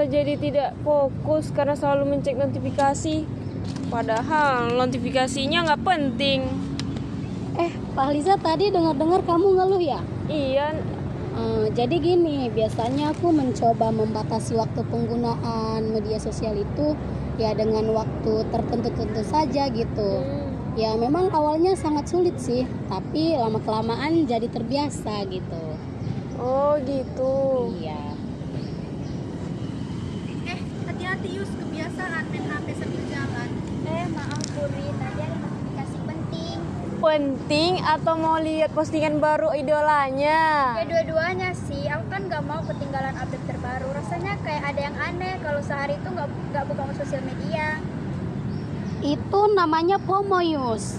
merasa jadi tidak fokus karena selalu mencek notifikasi. Padahal notifikasinya nggak penting. Pak Liza, tadi dengar-dengar kamu ngeluh ya? Iya, Jadi gini, biasanya aku mencoba membatasi waktu penggunaan media sosial itu ya dengan waktu tertentu-tentu saja gitu. Ya memang awalnya sangat sulit sih, tapi lama-kelamaan jadi terbiasa gitu. oh gitu. Iya. Hati-hati Yus, kebiasaan main HP sambil jalan. Maaf Puri, tadi ada notifikasi penting. Penting atau mau lihat postingan baru idolanya? Ya dua-duanya sih, aku kan nggak mau ketinggalan update terbaru. Rasanya kayak ada yang aneh kalau sehari itu nggak buka sosial media. Itu namanya FOMO, Yus.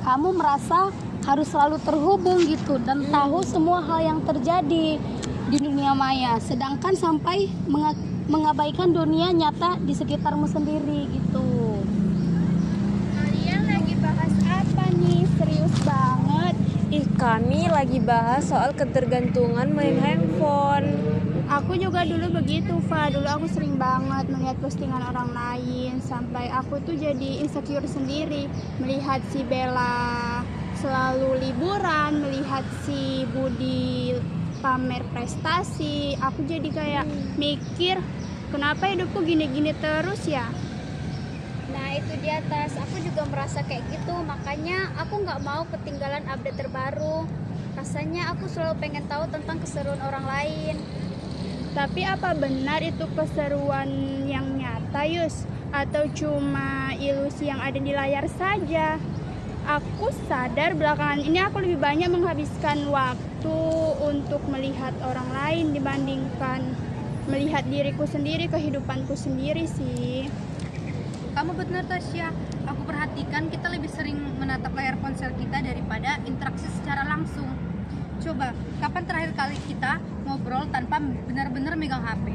Kamu merasa harus selalu terhubung gitu dan tahu semua hal yang terjadi di dunia maya, sedangkan sampai mengabaikan dunia nyata di sekitarmu sendiri gitu. Kalian lagi bahas apa nih? Serius banget. Kami lagi bahas soal ketergantungan main handphone. Aku juga dulu begitu, Fa. Dulu aku sering banget melihat postingan orang lain sampai aku tuh jadi insecure sendiri. Melihat si Bella selalu liburan, melihat si Budi pamer prestasi, aku jadi kayak mikir, kenapa hidupku gini-gini terus ya? Nah itu di atas, aku juga merasa kayak gitu. Makanya aku nggak mau ketinggalan update terbaru. Rasanya aku selalu pengen tahu tentang keseruan orang lain. Tapi apa benar itu keseruan yang nyata, Yus? Atau cuma ilusi yang ada di layar saja? Aku sadar belakangan ini aku lebih banyak menghabiskan waktu untuk melihat orang lain dibandingkan melihat diriku sendiri, kehidupanku sendiri sih. Kamu benar, Tasya. Aku perhatikan kita lebih sering menatap layar ponsel kita daripada interaksi secara langsung. Coba, kapan terakhir kali kita ngobrol tanpa benar-benar megang HP?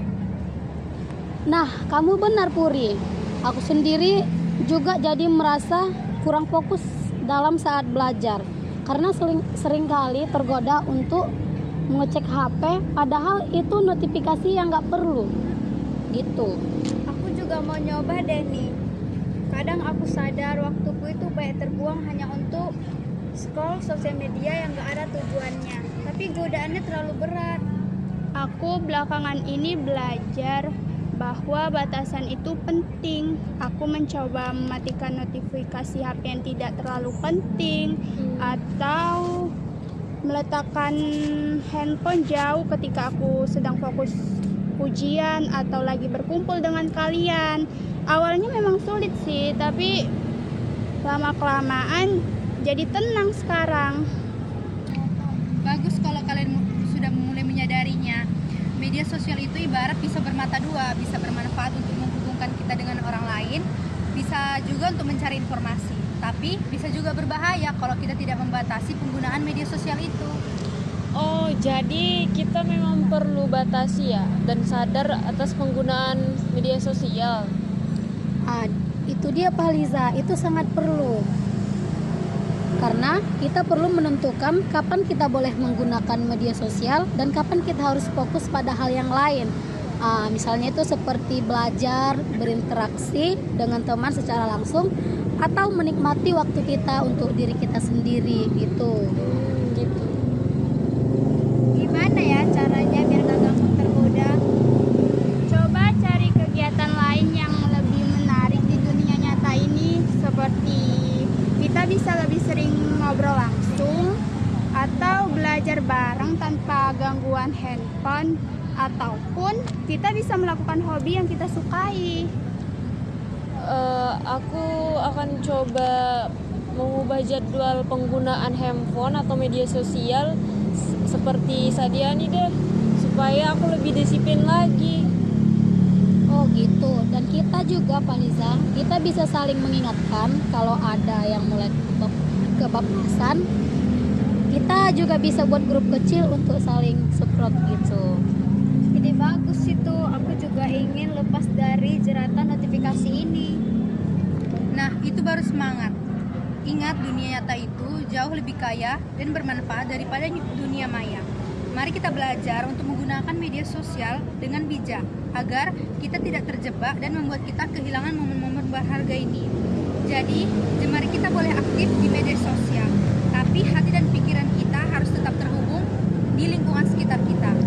Nah, kamu benar Puri. Aku sendiri juga jadi merasa kurang fokus dalam saat belajar karena sering kali tergoda untuk mengecek HP padahal itu notifikasi yang nggak perlu gitu. Aku juga mau nyoba deh nih. Kadang aku sadar waktuku itu banyak terbuang hanya untuk scroll sosial media yang gak ada tujuannya. Tapi godaannya terlalu berat. Aku belakangan ini belajar bahwa batasan itu penting. Aku mencoba mematikan notifikasi HP yang tidak terlalu penting atau meletakkan handphone jauh ketika aku sedang fokus ujian atau lagi berkumpul dengan kalian. Awalnya memang sulit sih, tapi lama-kelamaan jadi tenang sekarang. Bagus kalau kalian sudah mulai menyadarinya. Media sosial itu ibarat pisau bermata dua, bisa bermanfaat untuk menghubungkan kita dengan orang lain, bisa juga untuk mencari informasi. Tapi bisa juga berbahaya kalau kita tidak membatasi penggunaan media sosial itu. Oh, jadi kita memang perlu batasi ya dan sadar atas penggunaan media sosial. Itu dia Pak Liza, itu sangat perlu. Karena kita perlu menentukan kapan kita boleh menggunakan media sosial dan kapan kita harus fokus pada hal yang lain. Misalnya itu seperti belajar, berinteraksi dengan teman secara langsung atau menikmati waktu kita untuk diri kita sendiri gitu. Gitu. Gimana ya caranya biar gak gampang tergoda? Coba cari kegiatan lain yang lebih menarik di dunia nyata ini, seperti kita bisa lebih sering ngobrol langsung atau belajar bareng tanpa gangguan handphone, ataupun kita bisa melakukan hobi yang kita sukai. Aku akan coba mengubah jadwal penggunaan handphone atau media sosial seperti Sadiani deh, supaya aku lebih disiplin lagi. Oh gitu. Dan kita juga Pak Liza, kita bisa saling mengingatkan kalau ada yang mulai kebablasan. Kita juga bisa buat grup kecil untuk saling support gitu. Ide bagus itu. Aku juga ingin lepas dari jeratan notifikasi ini. Nah, itu baru semangat. Ingat, dunia nyata itu jauh lebih kaya dan bermanfaat daripada dunia maya. Mari kita belajar untuk menggunakan media sosial dengan bijak agar kita tidak terjebak dan membuat kita kehilangan momen-momen berharga ini. Jadi, mari kita boleh aktif di media sosial, tapi hati dan pikiran kita harus tetap terhubung di lingkungan sekitar kita.